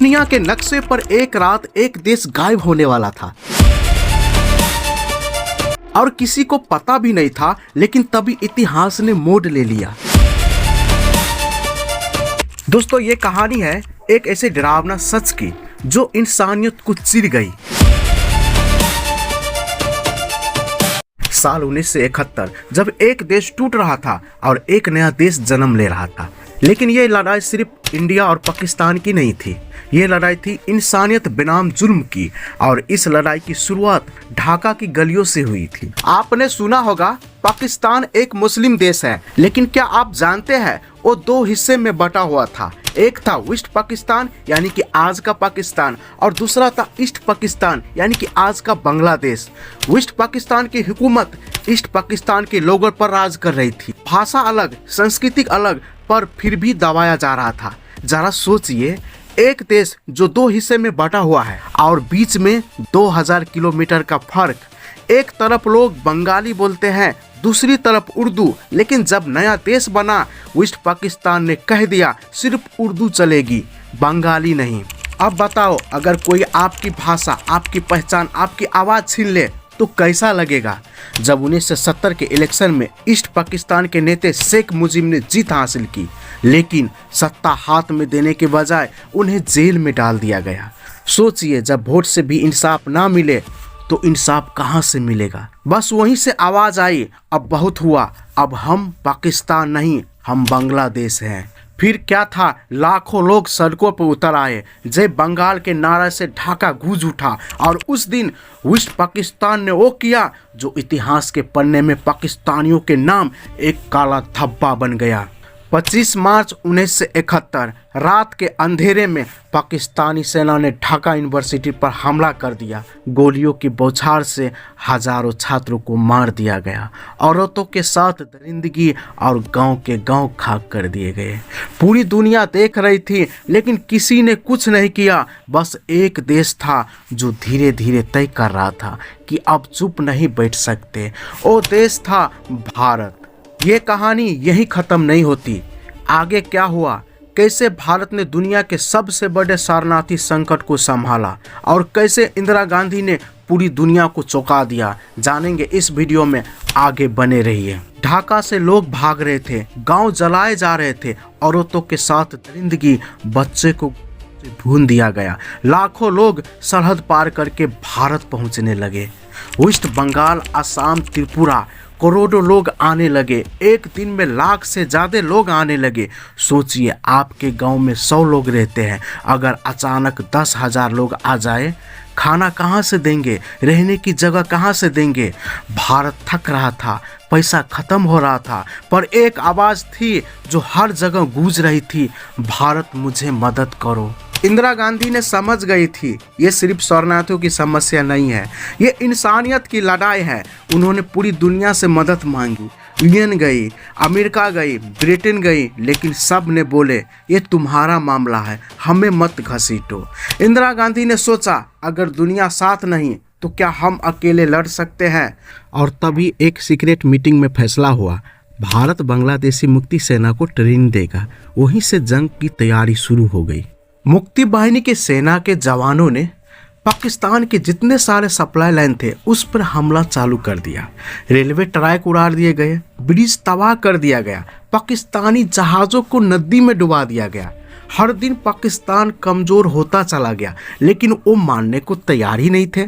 दुनिया के नक्शे पर एक रात एक देश गायब होने वाला था और किसी को पता भी नहीं था, लेकिन तभी इतिहास ने मोड़ ले लिया। दोस्तों, ये कहानी है एक ऐसे डरावना सच की जो इंसानियत को चीर गई। साल 1971 जब एक देश टूट रहा था और एक नया देश जन्म ले रहा था। लेकिन ये लड़ाई सिर्फ इंडिया और पाकिस्तान की नहीं थी, ये लड़ाई थी इंसानियत बनाम जुल्म की। और इस लड़ाई की शुरुआत ढाका की गलियों से हुई थी। आपने सुना होगा पाकिस्तान एक मुस्लिम देश है, लेकिन क्या आप जानते हैं वो दो हिस्से में बटा हुआ था। एक था वेस्ट पाकिस्तान यानी कि आज का पाकिस्तान, और दूसरा था ईस्ट पाकिस्तान यानी कि आज का बांग्लादेश। वेस्ट पाकिस्तान की हुकूमत ईस्ट पाकिस्तान के लोगों पर राज कर रही थी। भाषा अलग, संस्कृति अलग, पर फिर भी दबाया जा रहा था। जरा सोचिए, एक देश जो दो हिस्से में बटा हुआ है और बीच में 2000 किलोमीटर का फर्क। एक तरफ लोग बंगाली बोलते हैं, दूसरी तरफ उर्दू। लेकिन जब नया देश बना, वेस्ट पाकिस्तान ने कह दिया सिर्फ उर्दू चलेगी, बंगाली नहीं। अब बताओ, अगर कोई आपकी भाषा, आपकी पहचान, आपकी आवाज़ छीन ले तो कैसा लगेगा। जब 1970 के इलेक्शन में ईस्ट पाकिस्तान के नेता शेख मुजीब ने जीत हासिल की, लेकिन सत्ता हाथ में देने के बजाय उन्हें जेल में डाल दिया गया। सोचिए, जब वोट से भी इंसाफ ना मिले तो इंसाफ कहां से मिलेगा। बस वहीं से आवाज आई, अब बहुत हुआ, अब हम पाकिस्तान नहीं, हम बांग्लादेश हैं। फिर क्या था, लाखों लोग सड़कों पर उतर आए। जय बंगाल के नारे से ढाका गूंज उठा और उस दिन वेस्ट पाकिस्तान ने वो किया जो इतिहास के पन्ने में पाकिस्तानियों के नाम एक काला धब्बा बन गया। 25 मार्च 1971 रात के अंधेरे में पाकिस्तानी सेना ने ढाका यूनिवर्सिटी पर हमला कर दिया। गोलियों की बौछार से हजारों छात्रों को मार दिया गया। औरतों के साथ दरिंदगी और गांव के गांव खाक कर दिए गए। पूरी दुनिया देख रही थी, लेकिन किसी ने कुछ नहीं किया। बस एक देश था जो धीरे धीरे तय कर रहा था कि अब चुप नहीं बैठ सकते। वो देश था भारत। ये कहानी यहीं ख़त्म नहीं होती। आगे क्या हुआ, कैसे भारत ने दुनिया के सबसे बड़े शरणार्थी संकट को संभाला और कैसे इंदिरा गांधी ने पूरी दुनिया को चौंका दिया, जानेंगे इस वीडियो में। आगे बने रहिए। ढाका से लोग भाग रहे थे, गांव जलाए जा रहे थे, औरतों के साथ दरिंदगी, बच्चे को भून दिया गया। लाखों लोग सरहद पार करके भारत पहुंचने लगे। वेस्ट बंगाल, असम, त्रिपुरा करोड़ों लोग आने लगे। एक दिन में लाख से ज़्यादा लोग आने लगे। सोचिए, आपके गांव में 100 लोग रहते हैं, अगर अचानक 10,000 लोग आ जाए, खाना कहाँ से देंगे, रहने की जगह कहाँ से देंगे। भारत थक रहा था, पैसा खत्म हो रहा था, पर एक आवाज़ थी जो हर जगह गूंज रही थी, भारत मुझे मदद करो। इंदिरा गांधी ने समझ गई थी ये सिर्फ शरणार्थियों की समस्या नहीं है, ये इंसानियत की लड़ाई है। उन्होंने पूरी दुनिया से मदद मांगी, यूएन गई, अमेरिका गई, ब्रिटेन गई, लेकिन सब ने बोले ये तुम्हारा मामला है, हमें मत घसीटो। इंदिरा गांधी ने सोचा, अगर दुनिया साथ नहीं तो क्या हम अकेले लड़ सकते हैं। और तभी एक सीक्रेट मीटिंग में फैसला हुआ, भारत बांग्लादेशी मुक्ति सेना को ट्रेनिंग देगा। वहीं से जंग की तैयारी शुरू हो गई। मुक्ति बाहिनी के सेना के जवानों ने पाकिस्तान के जितने सारे सप्लाई लाइन थे उस पर हमला चालू कर दिया। रेलवे ट्रैक उड़ा दिए गए, ब्रिज तबाह कर दिया गया, पाकिस्तानी जहाज़ों को नदी में डुबा दिया गया। हर दिन पाकिस्तान कमज़ोर होता चला गया, लेकिन वो मानने को तैयार ही नहीं थे।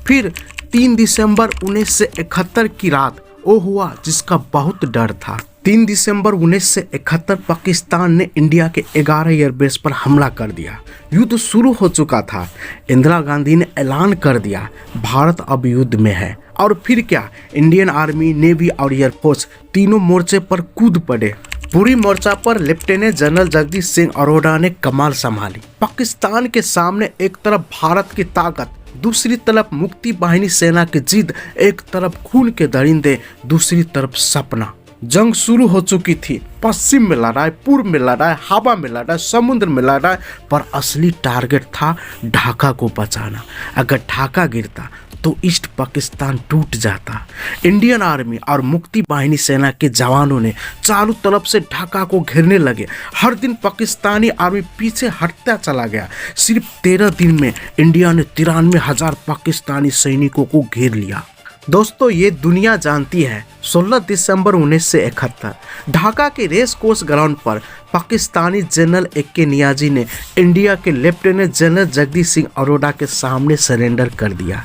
फिर 3 दिसंबर 1971 की रात वो हुआ जिसका बहुत डर था। 3 दिसंबर 1971 पाकिस्तान ने इंडिया के 11 एयरबेस पर हमला कर दिया। युद्ध शुरू हो चुका था। इंदिरा गांधी ने ऐलान कर दिया, भारत अब युद्ध में है। और फिर क्या, इंडियन आर्मी, नेवी और एयरफोर्स तीनों मोर्चे पर कूद पड़े। पूरी मोर्चा पर लेफ्टिनेंट जनरल जगदीश सिंह अरोड़ा ने कमाल संभाली। पाकिस्तान के सामने एक तरफ भारत की ताकत, दूसरी तरफ मुक्ति बाहिनी सेना की जिद, एक तरफ खून के दरिंदे, दूसरी तरफ सपना। जंग शुरू हो चुकी थी। पश्चिम में लड़ाई, पूर्व में लड़ाई, हवा में लड़ाई, समुद्र में लड़ाई, पर असली टारगेट था ढाका को बचाना। अगर ढाका गिरता तो ईस्ट पाकिस्तान टूट जाता। इंडियन आर्मी और मुक्ति बाहिनी सेना के जवानों ने चारों तरफ से ढाका को घेरने लगे। हर दिन पाकिस्तानी आर्मी पीछे हटता चला गया। सिर्फ 13 दिन में इंडिया ने 93,000 पाकिस्तानी सैनिकों को घेर लिया। दोस्तों, ये दुनिया जानती है 16 दिसंबर 1971 ढाका के रेस कोर्स ग्राउंड पर पाकिस्तानी जनरल AK नियाजी ने इंडिया के लेफ्टिनेंट जनरल जगदीश सिंह अरोड़ा के सामने सरेंडर कर दिया।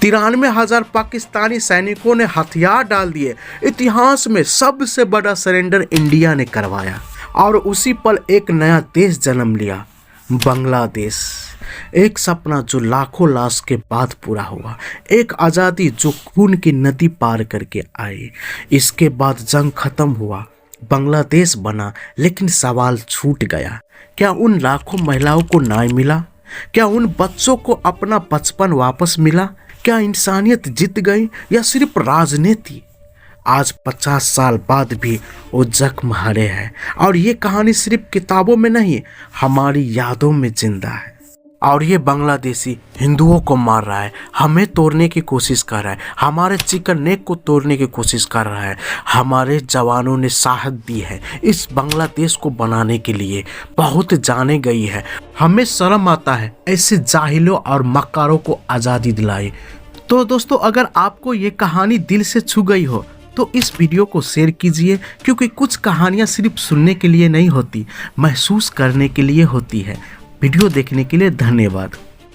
93,000 पाकिस्तानी सैनिकों ने हथियार डाल दिए। इतिहास में सबसे बड़ा सरेंडर इंडिया ने करवाया और उसी पल एक नया देश जन्म लिया, बांग्लादेश। एक सपना जो लाखों लाश के बाद पूरा हुआ, एक आज़ादी जो खून की नदी पार करके आई। इसके बाद जंग खत्म हुआ, बांग्लादेश बना, लेकिन सवाल छूट गया। क्या उन लाखों महिलाओं को न्याय मिला? क्या उन बच्चों को अपना बचपन वापस मिला? क्या इंसानियत जीत गई या सिर्फ राजनीति? आज 50 साल बाद भी वो जख्म हरे हैं और ये कहानी सिर्फ किताबों में नहीं, हमारी यादों में जिंदा है। और ये बांग्लादेशी हिंदुओं को मार रहा है, हमें तोड़ने की कोशिश कर रहा है, हमारे चिकन नेक को तोड़ने की कोशिश कर रहा है। हमारे जवानों ने साहस दी है इस बांग्लादेश को बनाने के लिए, बहुत जाने गई है। हमें शर्म आता है ऐसे जाहिलों और मक्कारों को आज़ादी दिलाई। तो दोस्तों, अगर आपको ये कहानी दिल से छू गई हो तो इस वीडियो को शेयर कीजिए, क्योंकि कुछ कहानियाँ सिर्फ सुनने के लिए नहीं होती, महसूस करने के लिए होती है। वीडियो देखने के लिए धन्यवाद।